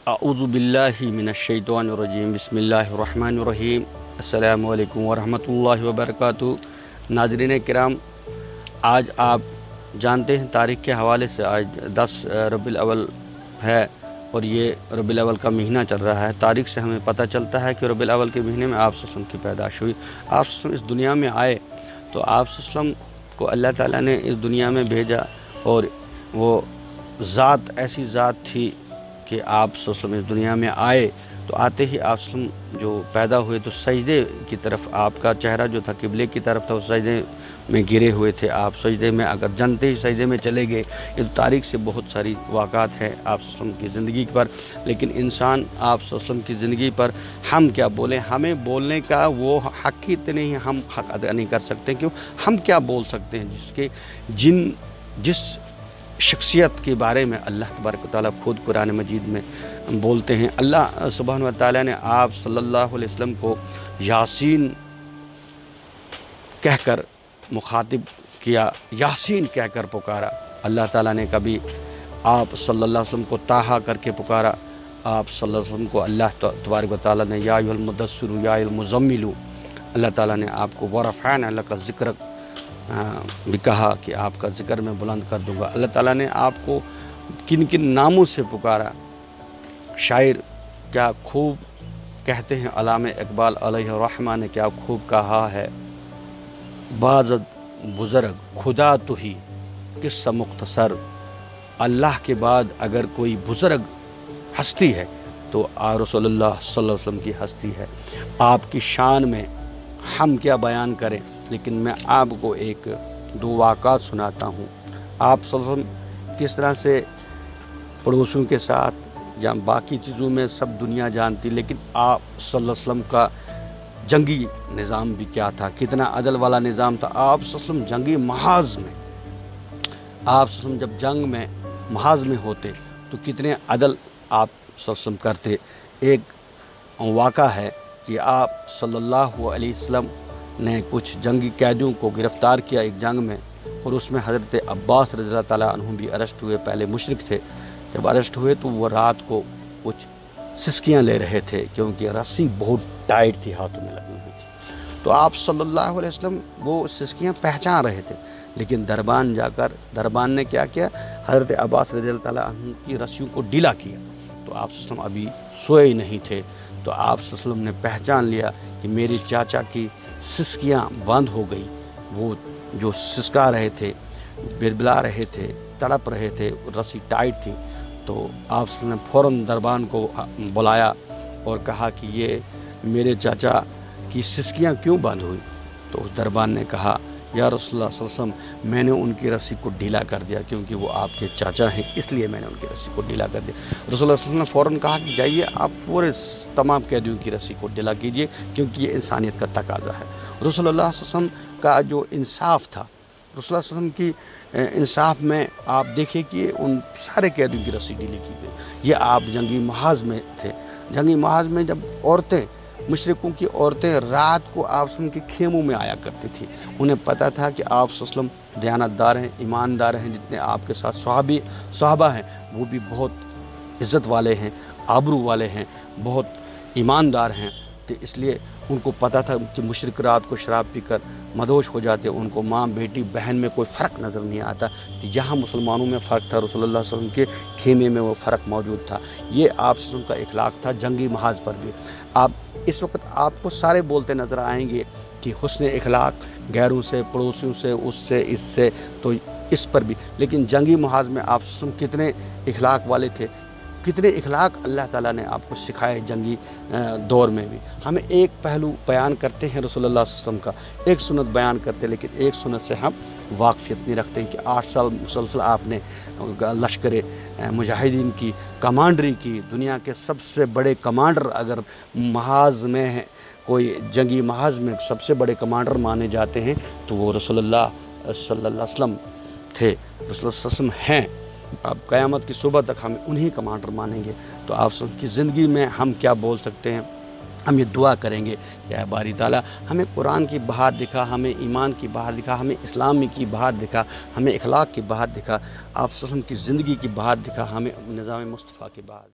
اعوذ باللہ من الشیطان الرجیم بسم اللہ الرحمن الرحیم السلام علیکم ورحمۃ اللہ وبرکاتہ۔ ناظرین کرام، آج آپ جانتے ہیں تاریخ کے حوالے سے آج 10 ربیع الاول ہے اور یہ ربیع الاول کا مہینہ چل رہا ہے۔ تاریخ سے ہمیں پتہ چلتا ہے کہ ربیع الاول کے مہینے میں آپ صلی اللہ علیہ وسلم کی پیدائش ہوئی۔ آپ صلی اللہ علیہ وسلم اس دنیا میں آئے تو آپ صلی اللہ علیہ وسلم کو اللہ تعالیٰ نے اس دنیا میں بھیجا، اور وہ ذات ایسی ذات تھی کہ آپ صلی اللہ علیہ وسلم اس دنیا میں آئے تو آتے ہی آپ صلی اللہ علیہ وسلم جو پیدا ہوئے تو سجدے کی طرف آپ کا چہرہ جو تھا قبلے کی طرف تھا، اس سجدے میں گرے ہوئے تھے۔ آپ سجدے میں اگر جنتے ہی سجدے میں چلے گئے۔ یہ تاریخ سے بہت ساری واقعات ہیں آپ صلی اللہ علیہ وسلم کی زندگی پر، لیکن انسان آپ صلی اللہ علیہ وسلم کی زندگی پر ہم کیا بولیں؟ ہمیں بولنے کا وہ حق ہی نہیں ہے، ہم حق ادا نہیں کر سکتے۔ کیوں؟ ہم کیا بول سکتے ہیں جس شخصیت کے بارے میں اللہ تبارک و تعالیٰ خود قرآن مجید میں بولتے ہیں۔ اللہ سبحانہ و تعالیٰ نے آپ صلی اللہ علیہ وسلم کو یاسین کہہ کر مخاطب کیا، یاسین کہہ کر پکارا۔ اللہ تعالیٰ نے کبھی آپ صلی اللہ علیہ وسلم کو طٰہٰ کر کے پکارا، آپ صلی اللہ علیہ وسلم کو اللہ تبارک و تعالیٰ نے یا ایھا المدثر یا ایھا المزمل، اللہ تعالیٰ نے آپ کو ورفعنا لک ذکرک بھی کہا کہ آپ کا ذکر میں بلند کر دوں گا۔ اللہ تعالیٰ نے آپ کو کن کن ناموں سے پکارا۔ شاعر کیا خوب کہتے ہیں، علامہ اقبال علیہ الرحمہ نے کیا خوب کہا ہے، بازد بزرگ خدا تو ہی قصہ مختصر۔ اللہ کے بعد اگر کوئی بزرگ ہستی ہے تو رسول اللہ صلی اللہ علیہ وسلم کی ہستی ہے۔ آپ کی شان میں ہم کیا بیان کریں، لیکن میں آپ کو ایک دو واقعات سناتا ہوں۔ آپ صلی اللہ علیہ وسلم کس طرح سے پڑوسیوں کے ساتھ یا باقی چیزوں میں سب دنیا جانتی، لیکن آپ صلی اللہ علیہ وسلم کا جنگی نظام بھی کیا تھا، کتنا عدل والا نظام تھا۔ آپ صلی اللہ علیہ وسلم جنگی محاذ میں، آپ صلی اللہ علیہ وسلم جب جنگ میں محاذ میں ہوتے تو کتنے عدل آپ صلی اللہ علیہ وسلم کرتے۔ ایک واقعہ ہے کہ آپ صلی اللہ علیہ وسلم نے کچھ جنگی قیدیوں کو گرفتار کیا ایک جنگ میں، اور اس میں حضرت عباس رضی اللہ تعالیٰ عنہ بھی ارسٹ ہوئے۔ پہلے مشرک تھے، جب ارسٹ ہوئے تو وہ رات کو کچھ سسکیاں لے رہے تھے کیونکہ رسی بہت ٹائٹ تھی، ہاتھوں میں لگی ہوئی تھی۔ تو آپ صلی اللہ علیہ وسلم وہ سسکیاں پہچان رہے تھے، لیکن دربان جا کر دربان نے کیا کیا، حضرت عباس رضی اللہ تعالیٰ عنہ کی رسیوں کو ڈھیلا کیا۔ تو آپ صلی اللہ علیہ وسلم ابھی سوئے ہی نہیں تھے، تو آپ صلی اللہ علیہ وسلم نے پہچان لیا کہ میری چاچا کی سسکیاں بند ہو گئی۔ وہ جو سسکا رہے تھے، بربلا رہے تھے، تڑپ رہے تھے، رسی ٹائٹ تھی۔ تو آپ صلی اللہ علیہ وسلم نے فوراً دربان کو بلایا اور کہا کہ یہ میرے چاچا کی سسکیاں کیوں بند ہوئی؟ تو اس دربان نے کہا، یا رسول اللہ صلی اللہ علیہ وسلم، میں نے ان کی رسی کو ڈھیلا کر دیا کیونکہ وہ آپ کے چاچا ہیں، اس لیے میں نے ان کی رسی کو ڈھیلا کر دیا۔ رسول اللہ صلی اللہ علیہ وسلم نے فوراً کہا کہ جائیے آپ پورے تمام قیدیوں کی رسی کو ڈھیلا کیجیے کیونکہ یہ انسانیت کا تقاضا ہے۔ رسول اللہ صلی اللہ علیہ وسلم کا جو انصاف تھا، رسول اللہ صلی اللہ علیہ وسلم کی انصاف میں آپ دیکھیں کہ ان سارے قیدیوں کی رسی ڈھیلی کی گئی۔ یہ آپ جنگی محاذ میں تھے۔ جنگی محاذ میں جب عورتیں، مشرکوں کی عورتیں رات کو آپ صلی اللہ علیہ وسلم کے خیموں میں آیا کرتی تھی، انہیں پتہ تھا کہ آپ صلی اللہ علیہ وسلم دیانتدار ہیں، ایماندار ہیں، جتنے آپ کے ساتھ صحابہ ہیں وہ بھی بہت عزت والے ہیں، آبرو والے ہیں، بہت ایماندار ہیں۔ تو اس لیے ان کو پتہ تھا کہ مشرک رات کو شراب پی کر مدہوش ہو جاتے، ان کو ماں بیٹی بہن میں کوئی فرق نظر نہیں آتا، کہ یہاں مسلمانوں میں فرق تھا، رسول اللہ صلی اللہ علیہ وسلم کے خیمے میں وہ فرق موجود تھا۔ یہ آپ صلی اللہ علیہ وسلم کا اخلاق تھا جنگی محاذ پر بھی۔ آپ اس وقت آپ کو سارے بولتے نظر آئیں گے کہ حسن اخلاق غیروں سے، پڑوسیوں سے، اس سے تو اس پر بھی، لیکن جنگی محاذ میں آپ صلی اللہ علیہ وسلم کتنے اخلاق والے تھے، کتنے اخلاق اللہ تعالیٰ نے آپ کو سکھائے جنگی دور میں بھی۔ ہمیں ایک پہلو بیان کرتے ہیں رسول اللہ صلی اللہ علیہ وسلم کا، ایک سنت بیان کرتے ہیں، لیکن ایک سنت سے ہم واقفیت نہیں رکھتے کہ 8 سال مسلسل آپ نے لشکر مجاہدین کی کمانڈری کی۔ دنیا کے سب سے بڑے کمانڈر اگر محاذ میں ہیں، کوئی جنگی محاذ میں سب سے بڑے کمانڈر مانے جاتے ہیں تو وہ رسول اللہ صلی اللہ علیہ وسلم تھے، رسول اللہ صلی اللہ علیہ وسلم ہیں۔ اب قیامت کی صبح تک ہم انہی کمانڈر مانیں گے۔ تو آپ سب کی زندگی میں ہم کیا بول سکتے ہیں؟ ہم یہ دعا کریں گے کہ اے باری تعالیٰ ہمیں قرآن کی بہار دکھا، ہمیں ایمان کی بہار دکھا، ہمیں اسلام کی بہار دکھا، ہمیں اخلاق کی بہار دکھا، آپ وسلم کی زندگی کی بہار دکھا، ہمیں نظام مصطفیٰ کی بہار